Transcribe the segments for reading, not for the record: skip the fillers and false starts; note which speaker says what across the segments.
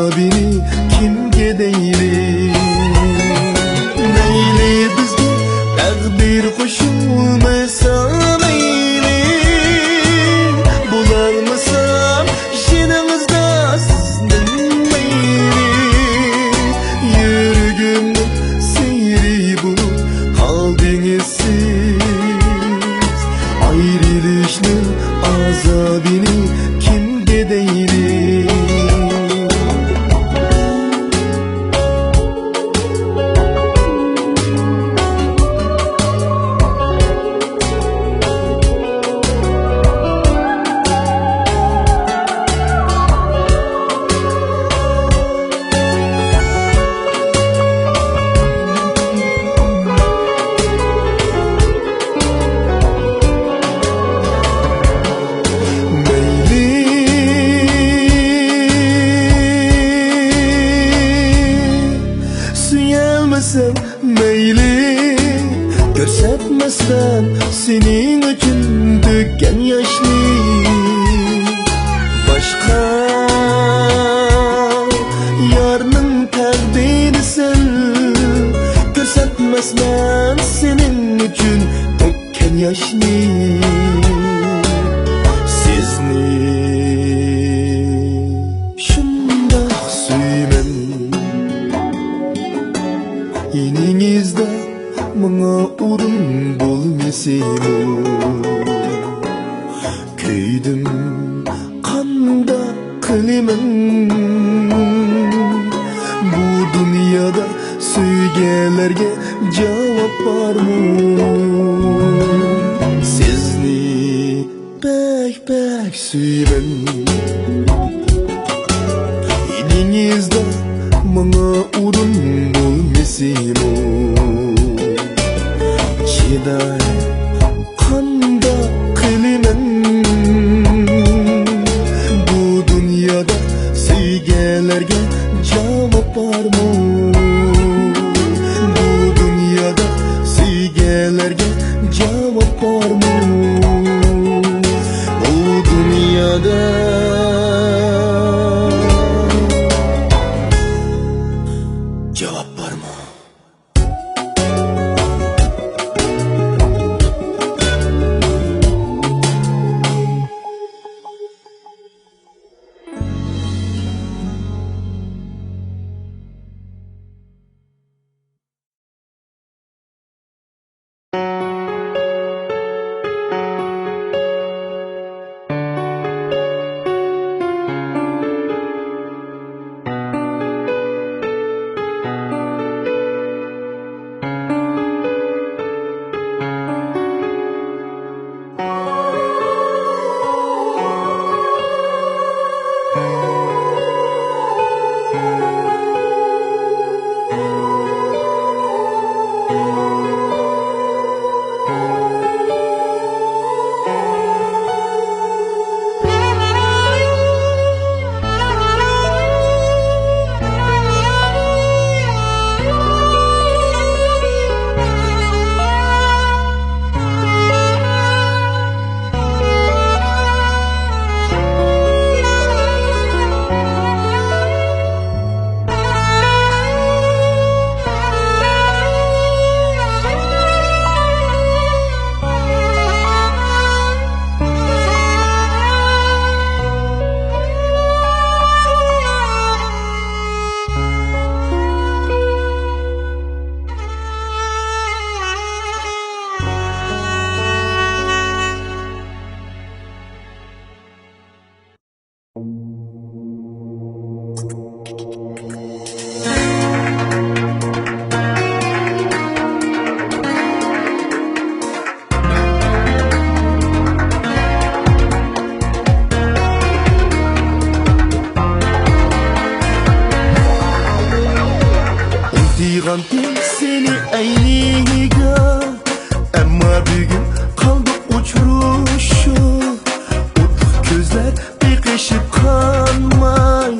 Speaker 1: azabini kimga deylik? Mayli bizga taqdir qo'shilmasa mayli, bo'larmisam shinimizda sizning mayli. Yuragimni seyri bo'lib qoldingiz siz, ayrilishni azabini kimga deylik? Mayli, ko'rsatmasdan sening uchun to'kkan yoshni boshqa yorning taqdirisan. Ko'rsatmasdan sening uchun to'kkan yoshni, sizni shundoq suyman. Yeningizda manga o'rin bo'lmasaymi? Kuydim qanda qilaman. Bu dunyoda suyganlarga javob bormi? Sizni bak suyman. Yeningizda manga o'rin bo'lmasaymi? Chiday qanda qilaman. Bu dunyoda suyganlarga javob bormi? Bu dunyoda suyganlarga javob bormi? Bu dunyoda javob bormi? Diğandım seni ayniga, ama bugün kaldık uçuruşup. Utluq gözler beqishib qanmay,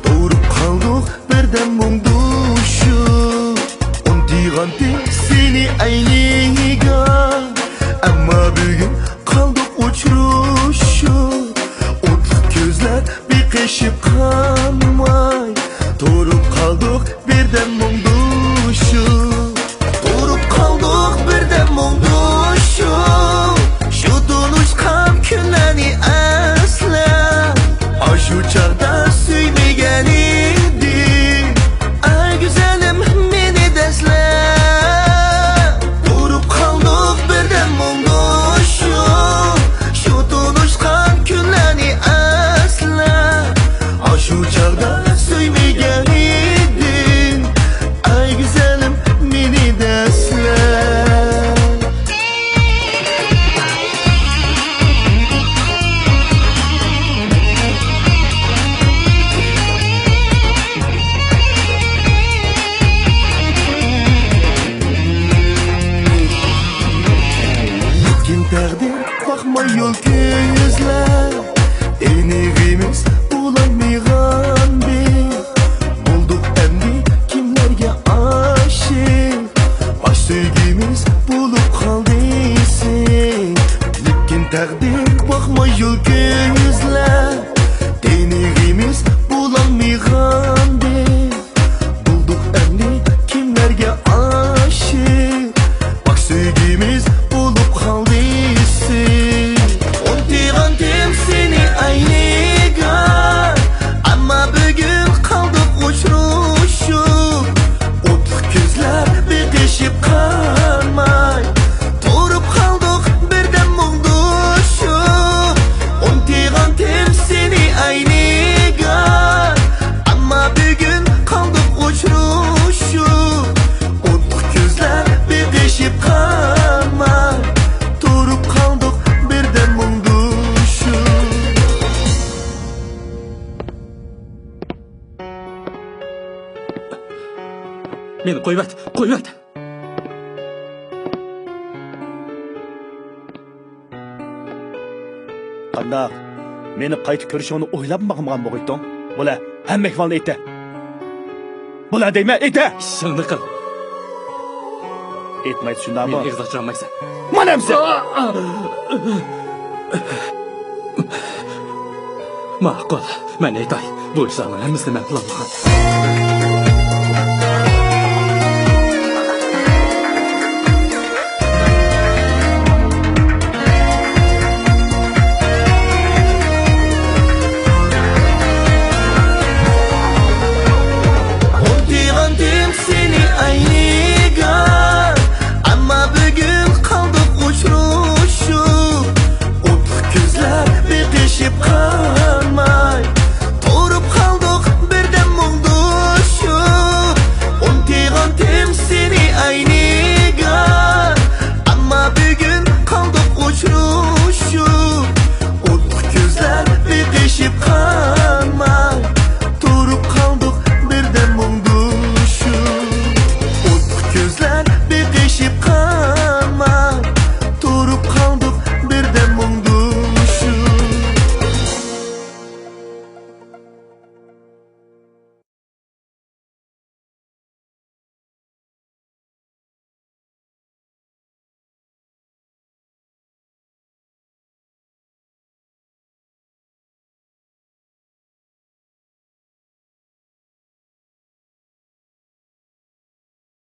Speaker 1: doğrup kaldık birden mungduşup. Diğandım seni ayniga, ama bugün kaldık uçuruşup. Utluq gözler beqishib qanmay, bakma yol gözler Enigimiz bulanmayan bir Bulduk emdi kimlerge aşık Baş sevgimiz bulup kaldıysa Lekin takdir bakma yol gözler Enigimiz bulanmayan bir Bulduk emdi kimlerge aşık Baş sevgimiz bulup kaldıysa Unutgan seni ayniga Ama bugün kaldık uçruşup Otluq gözler bitişip kalmay Durup kaldık birden muğduşup Unutgan seni ayniga Ama bugün kaldık uçruşup Otluq gözler bitişip kalmay Durup kaldık birden muğduşup
Speaker 2: Meni qo'yvat, qo'yvat.
Speaker 3: Qandaq? Meni qaytib ko'rishingni o'ylab maqmagan bo'g'itding. Bo'la, hamma ahvolni aytdi. Bo'la deyma, aytdi.
Speaker 2: Ishingni qil.
Speaker 3: Aytmaydi shundaqmi?
Speaker 2: Meni ig'z ocholmaysan.
Speaker 3: Mana hamsa.
Speaker 2: Ma'qul. Men aytay. Bu ishlarni hammasini men planlagan.